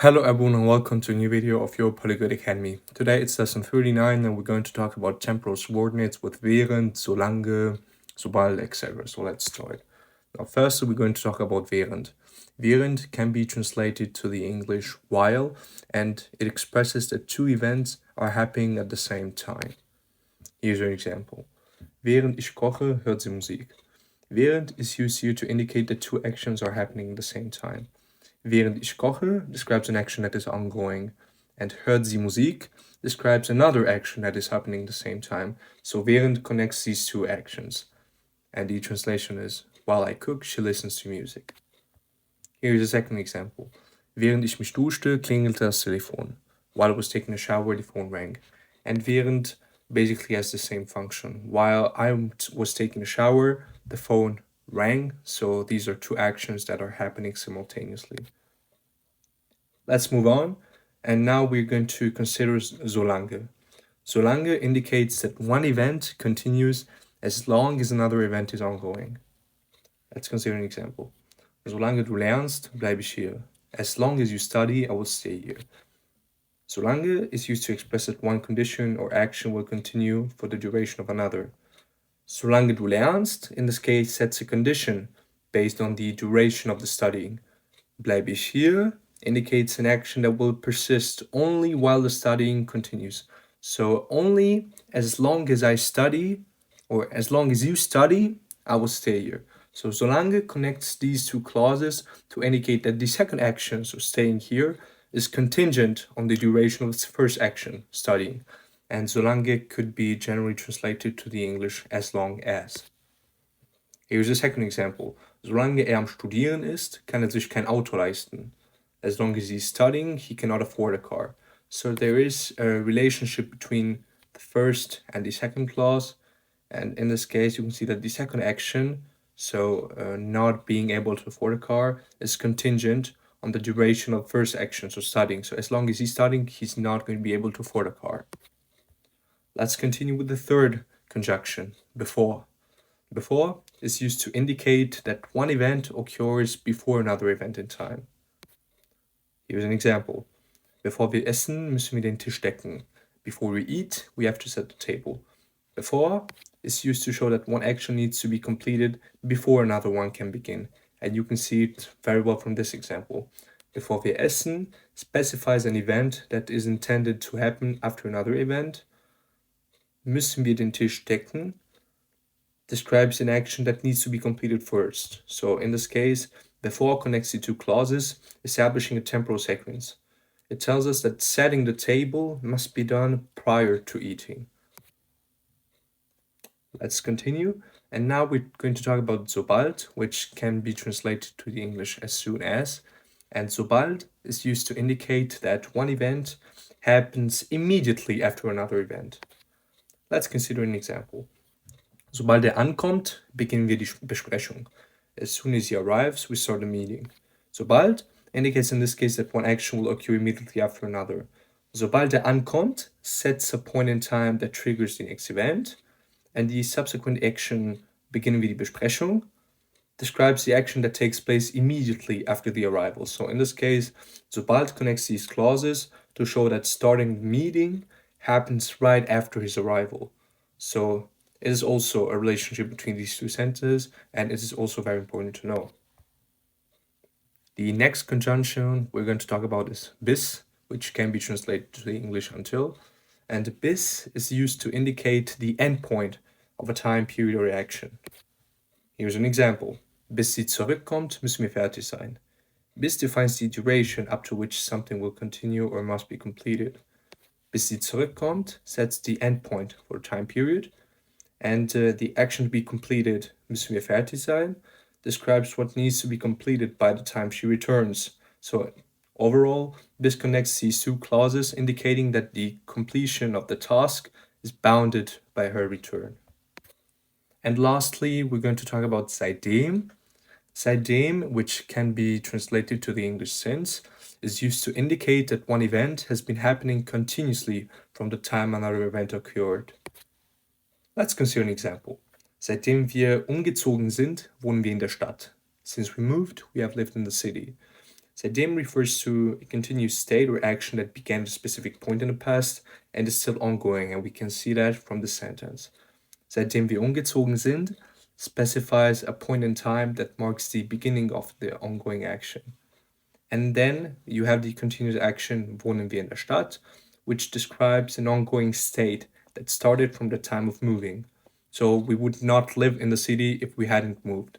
Hello everyone and welcome to a new video of your Polyglot Academy. Today it's lesson 39 and we're going to talk about temporal subordinates with während, solange, sobald, etc. So let's start. Now first we're going to talk about während. Während can be translated to the English while, and it expresses that two events are happening at the same time. Here's an example. Während ich koche, hört sie Musik. Während is used here to indicate that two actions are happening at the same time. Während ich koche describes an action that is ongoing, and hört sie Musik describes another action that is happening at the same time. So während connects these two actions. And the translation is, while I cook, she listens to music. Here is a second example. Während ich mich duschte, klingelte das Telefon. While I was taking a shower, the phone rang. And während basically has the same function. While I was taking a shower, the phone rang. So these are two actions that are happening simultaneously. Let's move on. And now we're going to consider solange. Solange indicates that one event continues as long as another event is ongoing. Let's consider an example. Solange du lernst, bleibe ich hier. As long as you study, I will stay here. Solange is used to express that one condition or action will continue for the duration of another. Solange du lernst, in this case, sets a condition based on the duration of the studying. Bleibe ich hier indicates an action that will persist only while the studying continues. So only as long as I study, or as long as you study, I will stay here. So solange connects these two clauses to indicate that the second action, so staying here, is contingent on the duration of its first action, studying. And solange could be generally translated to the English as long as. Here's a second example. Solange am Studieren ist, kann sich kein Auto leisten. As long as he's studying, he cannot afford a car. So there is a relationship between the first and the second clause. And in this case, you can see that the second action, so not being able to afford a car, is contingent on the duration of first action, so studying. So as long as he's studying, he's not going to be able to afford a car. Let's continue with the third conjunction, before. Before is used to indicate that one event occurs before another event in time. Here's an example. Bevor wir essen, müssen wir den Tisch decken. Before we eat, we have to set the table. Before is used to show that one action needs to be completed before another one can begin. And you can see it very well from this example. Bevor wir essen specifies an event that is intended to happen after another event. Müssen wir den Tisch decken describes an action that needs to be completed first. So in this case, before connects the two clauses, establishing a temporal sequence. It tells us that setting the table must be done prior to eating. Let's continue. And now we're going to talk about sobald, which can be translated to the English as soon as. And sobald is used to indicate that one event happens immediately after another event. Let's consider an example. Sobald er ankommt, beginnen wir die Besprechung. As soon as he arrives, we start the meeting. Sobald indicates in this case that one action will occur immediately after another. Sobald er ankommt sets a point in time that triggers the next event, and the subsequent action, beginnen wir die Besprechung, describes the action that takes place immediately after the arrival. So in this case, sobald connects these clauses to show that starting the meeting happens right after his arrival. So it is also a relationship between these two sentences, and it is also very important to know. The next conjunction we're going to talk about is bis, which can be translated to the English until. And bis is used to indicate the endpoint of a time period or action. Here's an example. Bis sie zurückkommt, müssen wir fertig sein. Bis defines the duration up to which something will continue or must be completed. Bis sie zurückkommt sets the endpoint for a time period. And the action to be completed, müssen wir fertig sein, describes what needs to be completed by the time she returns. So overall, this connects these two clauses, indicating that the completion of the task is bounded by her return. And lastly, we're going to talk about seitdem. Seitdem, which can be translated to the English since, is used to indicate that one event has been happening continuously from the time another event occurred. Let's consider an example. Seitdem wir umgezogen sind, wohnen wir in der Stadt. Since we moved, we have lived in the city. Seitdem refers to a continuous state or action that began at a specific point in the past and is still ongoing, and we can see that from the sentence. Seitdem wir umgezogen sind specifies a point in time that marks the beginning of the ongoing action. And then you have the continuous action wohnen wir in der Stadt, which describes an ongoing state that started from the time of moving. So we would not live in the city if we hadn't moved.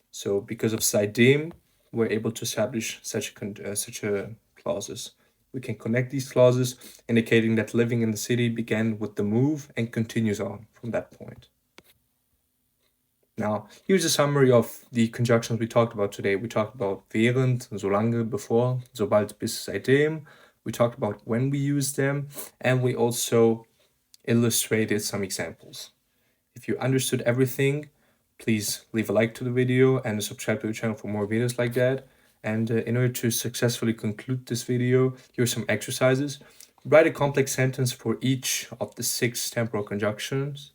So because of seitdem, we're able to establish such a clauses. We can connect these clauses, indicating that living in the city began with the move and continues on from that point. Now, here's a summary of the conjunctions we talked about today. We talked about während, solange, before, sobald, bis, seitdem. We talked about when we use them, and we also illustrated some examples. If you understood everything, please leave a like to the video and subscribe to the channel for more videos like that. And in order to successfully conclude this video, here are some exercises. Write a complex sentence for each of the 6 temporal conjunctions,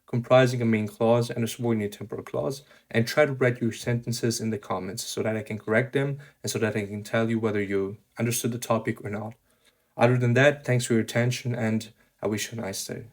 comprising a main clause and a subordinate temporal clause, and try to write your sentences in the comments so that I can correct them and so that I can tell you whether you understood the topic or not. Other than that, thanks for your attention and I wish you a nice day.